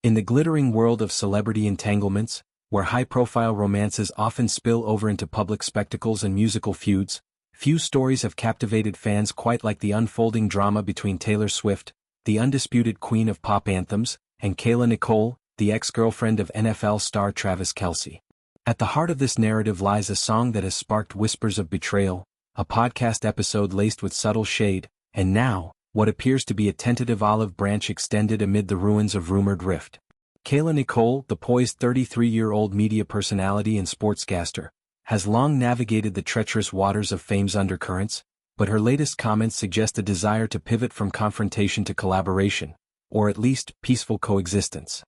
In the glittering world of celebrity entanglements, where high-profile romances often spill over into public spectacles and musical feuds, few stories have captivated fans quite like the unfolding drama between Taylor Swift, the undisputed queen of pop anthems, and Kayla Nicole, the ex-girlfriend of NFL star Travis Kelce. At the heart of this narrative lies a song that has sparked whispers of betrayal, a podcast episode laced with subtle shade, and now, what appears to be a tentative olive branch extended amid the ruins of rumored rift. Kayla Nicole, the poised 33-year-old media personality and sportscaster, has long navigated the treacherous waters of fame's undercurrents, but her latest comments suggest a desire to pivot from confrontation to collaboration, or at least peaceful coexistence.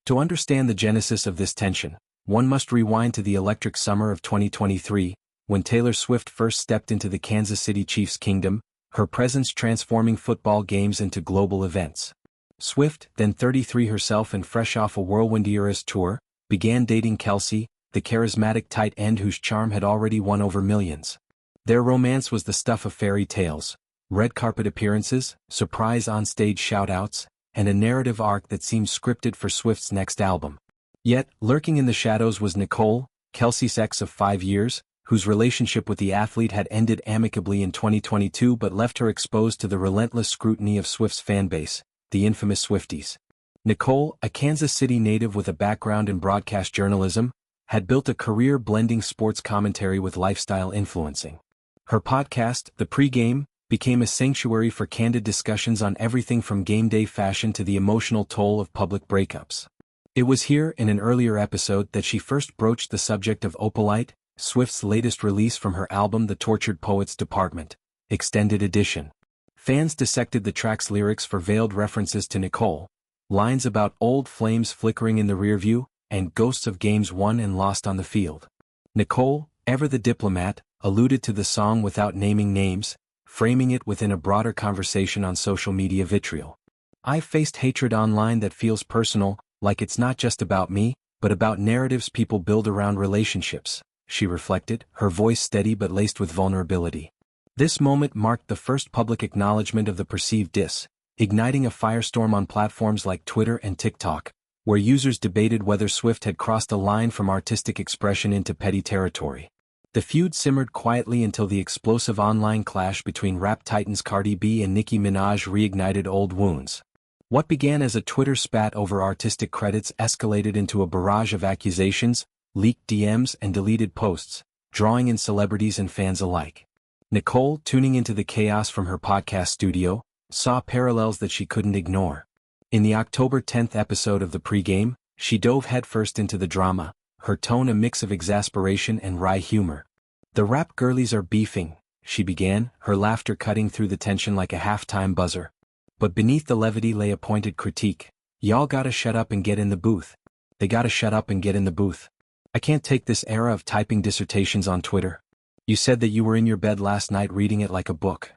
To understand the genesis of this tension, one must rewind to the electric summer of 2023, when Taylor Swift first stepped into the Kansas City Chiefs' kingdom, her presence transforming football games into global events. Swift, then 33 herself and fresh off a whirlwind Eras tour, began dating Kelce, the charismatic tight end whose charm had already won over millions. Their romance was the stuff of fairy tales, red carpet appearances, surprise on-stage shout-outs, and a narrative arc that seemed scripted for Swift's next album. Yet, lurking in the shadows was Nicole, Kelce's ex of 5 years, whose relationship with the athlete had ended amicably in 2022 but left her exposed to the relentless scrutiny of Swift's fanbase, the infamous Swifties. Nicole, a Kansas City native with a background in broadcast journalism, had built a career blending sports commentary with lifestyle influencing. Her podcast, The Pre-Game, became a sanctuary for candid discussions on everything from game day fashion to the emotional toll of public breakups. It was here, in an earlier episode, that she first broached the subject of Opalite, Swift's latest release from her album The Tortured Poets Department, Extended Edition. Fans dissected the track's lyrics for veiled references to Nicole, lines about old flames flickering in the rearview, and ghosts of games won and lost on the field. Nicole, ever the diplomat, alluded to the song without naming names, framing it within a broader conversation on social media vitriol. "I've faced hatred online that feels personal, like it's not just about me, but about narratives people build around relationships," she reflected, her voice steady but laced with vulnerability. This moment marked the first public acknowledgement of the perceived diss, igniting a firestorm on platforms like Twitter and TikTok, where users debated whether Swift had crossed a line from artistic expression into petty territory. The feud simmered quietly until the explosive online clash between rap titans Cardi B and Nicki Minaj reignited old wounds. What began as a Twitter spat over artistic credits escalated into a barrage of accusations, leaked DMs and deleted posts, drawing in celebrities and fans alike. Nicole, tuning into the chaos from her podcast studio, saw parallels that she couldn't ignore. In the October 10th episode of The Pre-Game, she dove headfirst into the drama, her tone a mix of exasperation and wry humor. "The rap girlies are beefing," she began, her laughter cutting through the tension like a halftime buzzer. But beneath the levity lay a pointed critique. "Y'all gotta shut up and get in the booth. They gotta shut up and get in the booth. I can't take this era of typing dissertations on Twitter. You said that you were in your bed last night reading it like a book.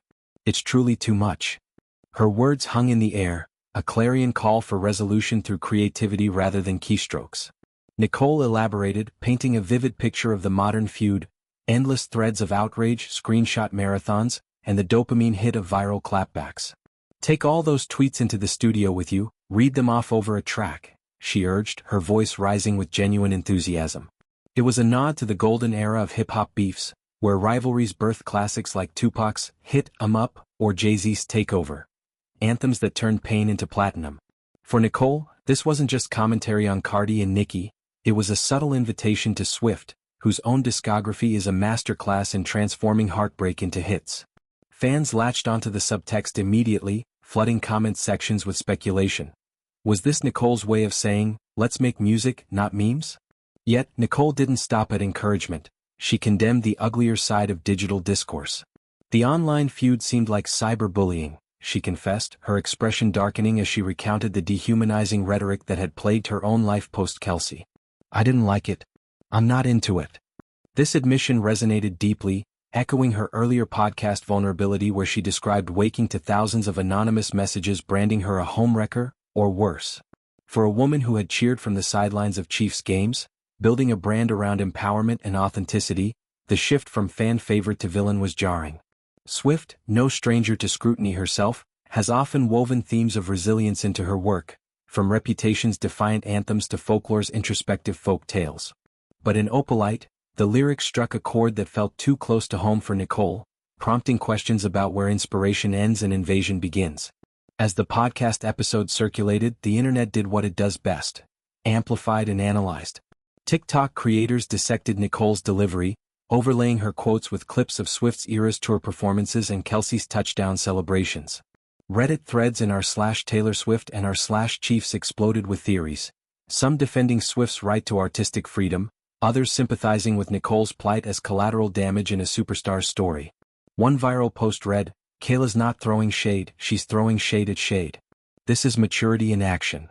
It's truly too much." Her words hung in the air, a clarion call for resolution through creativity rather than keystrokes. Nicole elaborated, painting a vivid picture of the modern feud, endless threads of outrage, screenshot marathons, and the dopamine hit of viral clapbacks. "Take all those tweets into the studio with you, read them off over a track," she urged, her voice rising with genuine enthusiasm. It was a nod to the golden era of hip-hop beefs, where rivalries birthed classics like Tupac's Hit 'Em Up or Jay-Z's Takeover, anthems that turned pain into platinum. For Nicole, this wasn't just commentary on Cardi and Nicki, it was a subtle invitation to Swift, whose own discography is a masterclass in transforming heartbreak into hits. Fans latched onto the subtext immediately, flooding comment sections with speculation. Was this Nicole's way of saying, "Let's make music, not memes"? Yet, Nicole didn't stop at encouragement. She condemned the uglier side of digital discourse. "The online feud seemed like cyberbullying," she confessed, her expression darkening as she recounted the dehumanizing rhetoric that had plagued her own life post-Kelce. "I didn't like it. I'm not into it." This admission resonated deeply, echoing her earlier podcast vulnerability where she described waking to thousands of anonymous messages branding her a homewrecker, or worse. For a woman who had cheered from the sidelines of Chiefs games, building a brand around empowerment and authenticity, the shift from fan favorite to villain was jarring. Swift, no stranger to scrutiny herself, has often woven themes of resilience into her work, from Reputation's defiant anthems to Folklore's introspective folk tales. But in Opalite, the lyrics struck a chord that felt too close to home for Nicole, prompting questions about where inspiration ends and invasion begins. As the podcast episode circulated, the internet did what it does best: amplified and analyzed. TikTok creators dissected Nicole's delivery, overlaying her quotes with clips of Swift's Eras Tour performances and Kelce's touchdown celebrations. Reddit threads in r/Taylor Swift and r/Chiefs exploded with theories, some defending Swift's right to artistic freedom, others sympathizing with Nicole's plight as collateral damage in a superstar's story. One viral post read, "Kayla's not throwing shade, she's throwing shade at shade. This is maturity in action."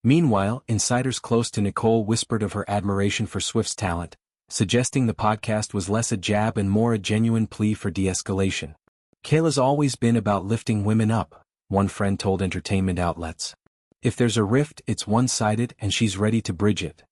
Meanwhile, insiders close to Nicole whispered of her admiration for Swift's talent, suggesting the podcast was less a jab and more a genuine plea for de-escalation. "Kayla's always been about lifting women up," one friend told entertainment outlets. "If there's a rift, it's one-sided and she's ready to bridge it."